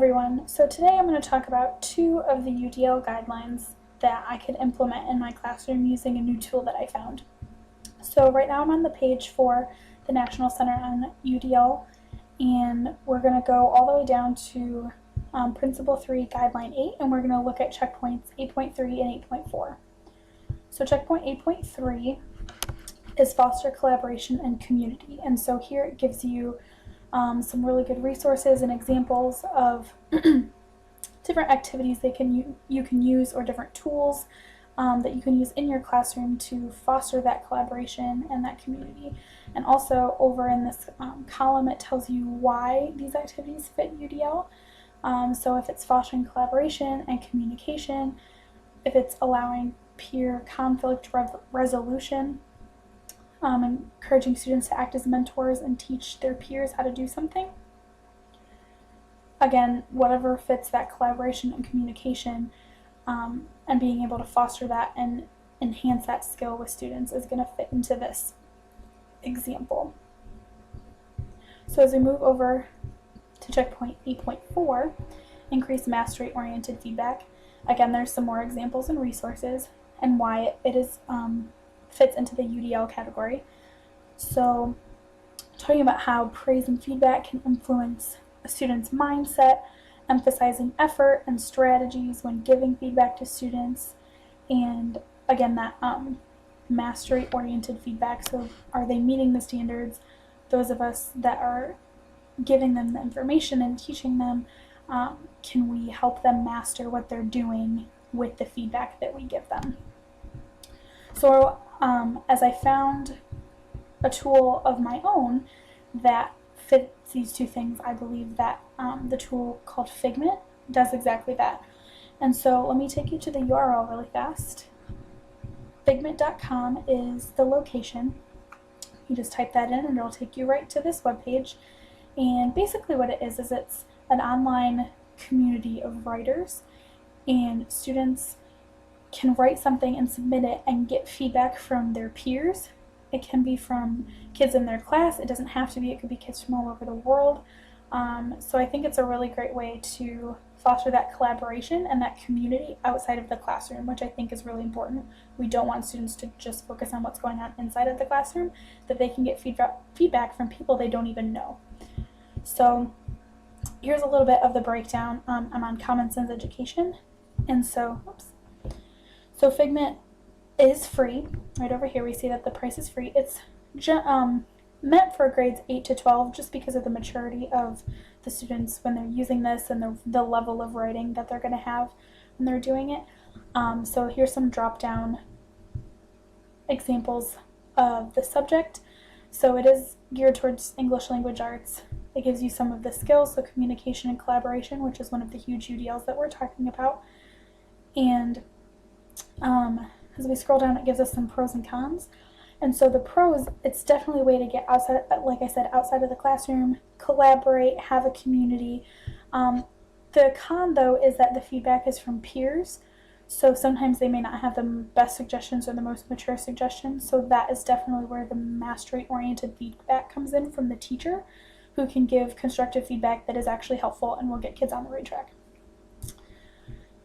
everyone. So today I'm going to talk about two of the UDL guidelines that I could implement in my classroom using a new tool that I found. So right now I'm on the page for the National Center on UDL, and we're going to go all the way down to Principle 3, Guideline 8, and we're going to look at checkpoints 8.3 and 8.4. So checkpoint 8.3 is foster collaboration and community, and so here it gives you some really good resources and examples of different activities you can use, or different tools that you can use in your classroom to foster that collaboration and that community. And also over in this column it tells you why these activities fit UDL. So if it's fostering collaboration and communication, if it's allowing peer conflict resolution, encouraging students to act as mentors and teach their peers how to do something. Again, whatever fits that collaboration and communication, and being able to foster that and enhance that skill with students is going to fit into this example. So as we move over to checkpoint 8.4, increase mastery-oriented feedback, again there's some more examples and resources and why it is fits into the UDL category. So talking about how praise and feedback can influence a student's mindset, emphasizing effort and strategies when giving feedback to students, and again that mastery-oriented feedback. So are they meeting the standards? Those of us that are giving them the information and teaching them, can we help them master what they're doing with the feedback that we give them? So as I found a tool of my own that fits these two things, I believe that the tool called Figment does exactly that. And so let me take you to the URL really fast. Figment.com is the location. You just type that in and it'll take you right to this webpage. And basically what it is it's an online community of writers, and students can write something and submit it and get feedback from their peers. It can be from kids in their class. It doesn't have to be. It could be kids from all over the world. So I think it's a really great way to foster that collaboration and that community outside of the classroom, which I think is really important. We don't want students to just focus on what's going on inside of the classroom, that they can get feedback from people they don't even know. So here's a little bit of the breakdown. I'm on Common Sense Education, and so Figment is free. Right over here we see that the price is free. It's meant for grades 8 to 12 just because of the maturity of the students when they're using this and the level of writing that they're going to have when they're doing it. So here's some drop down examples of the subject. So it is geared towards English language arts. It gives you some of the skills, so communication and collaboration, which is one of the huge UDLs that we're talking about. And as we scroll down, it gives us some pros and cons. And so the pros, it's definitely a way to get outside, like I said, outside of the classroom, collaborate, have a community. The con, though, is that the feedback is from peers. So sometimes they may not have the best suggestions or the most mature suggestions. So that is definitely where the mastery-oriented feedback comes in from the teacher, who can give constructive feedback that is actually helpful and will get kids on the right track.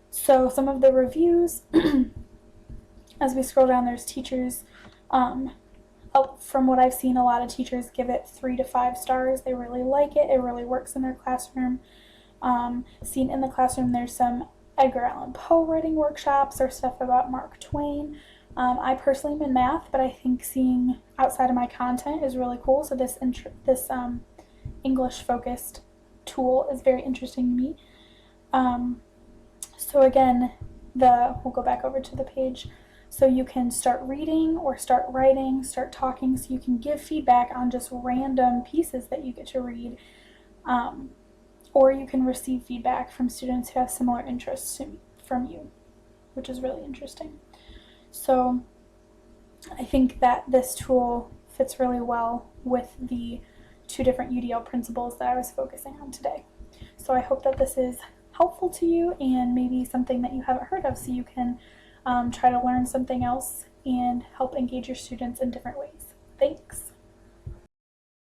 So some of the reviews, as we scroll down, there's teachers. From what I've seen, a lot of teachers give it 3 to 5 stars. They really like it. It really works in their classroom. Seen in the classroom, there's some Edgar Allan Poe writing workshops or stuff about Mark Twain. I personally am in math, but I think seeing outside of my content is really cool. So this English-focused tool is very interesting to me. So again, we'll go back over to the page. So you can start reading or start writing, start talking, so you can give feedback on just random pieces that you get to read. Or you can receive feedback from students who have similar interests from you, which is really interesting. So I think that this tool fits really well with the 2 different UDL principles that I was focusing on today. So I hope that this is helpful to you and maybe something that you haven't heard of, so you can try to learn something else and help engage your students in different ways.